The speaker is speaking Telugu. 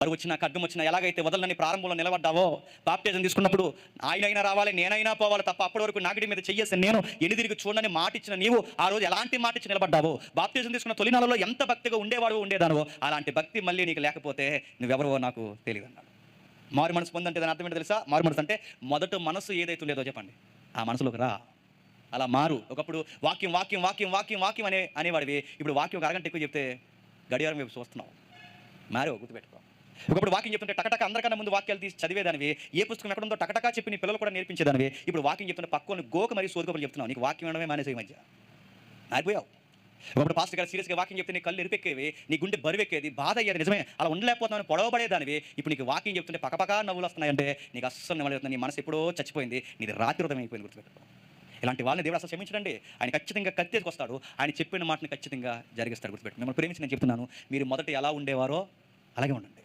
వారు వచ్చినా ఖడ్గం వచ్చినా ఎలాగైతే వదలని ప్రారంభంలో నిలబడ్డావో, బాప్టిజం తీసుకున్నప్పుడు ఆయనైనా రావాలి నేనైనా పోవాలి తప్ప అప్పటి వరకు నాగడి మీద చెయ్యేసి నేను ఎనిదిరిగి చూడని మాట ఇచ్చిన నీవు ఆ రోజు ఎలాంటి మాట ఇచ్చి నిలబడ్డావో, బాప్టిజం తీసుకున్న తొలినాలలో ఎంత భక్తిగా ఉండేవాడు ఉండేదానో అలాంటి భక్తి మళ్ళీ నీకు లేకపోతే నువ్వెవరో నాకు తెలియదు అన్నాడు. మారు మనసు పొందంటే దాని అర్థం ఏంటో తెలుసా? మారు మనసు అంటే మొదట మనసు ఏదైతే ఉండేదో చెప్పండి, ఆ మనసులోకి రా, అలా మారు. ఒకప్పుడు వాక్యం వాక్యం వాక్యం వాక్యం వాక్యం అనేవాడివి, ఇప్పుడు వాక్యం ఒక అరగంట ఎక్కువ చెప్తే గడియారం వైపు చూస్తున్నావు. మారు, గుర్తుపెట్టుకో. ఒకప్పుడు వాక్యం చెప్తుంటే టకటక అందరికన్నా ముందు వాక్యాలు తీసి చదివేదానివి, ఏ పుస్తకం ఎక్కడ ఉందో టకటకా చెప్పి నీ పిల్లలు కూడా నేర్పించేదానివి. ఇప్పుడు వాక్యం చెప్తుంటే పక్కన గోక మరి సోదుకోపలు చెప్తున్నావు. నీకు వాక్యం వినడమే మానేసే ఈ మధ్య మారిపోయావు. ఒకప్పుడు పాస్టర్ గారు సీరియస్గా వాక్యం చెప్తే నీ కళ్ళు ఎరిపెక్కేవి, నీ గుండె బరువెక్కేది, బాధ అయ్యేది, నిజమే అలా ఉండలేకపోతున్నావు పొడవబడేదానివి. ఇప్పుడు నీకు వాక్యం చెప్తుంటే పక్కపక్క నవ్వులు వస్తున్నాయంటే నీకు అస్సలు నిలబడుతుంది. నీ మనసు ఎప్పుడో చచ్చిపోయింది, నీది రాత్రి హృదయం అయిపోయింది. గుర్తుపెట్టుకో. ఇలాంటి వాళ్ళని దేవుడు అసలు క్షమించడండి. ఆయన ఖచ్చితంగా కత్తేసుకొస్తాడు, ఆయన చెప్పిన మాటని ఖచ్చితంగా జరిగిస్తాడు. గుర్తుపెట్టు. మిమ్మల్ని ప్రేమించి నేను చెప్తున్నాను, మీరు మొదట ఎలా ఉండేవారో అలాగే ఉండండి.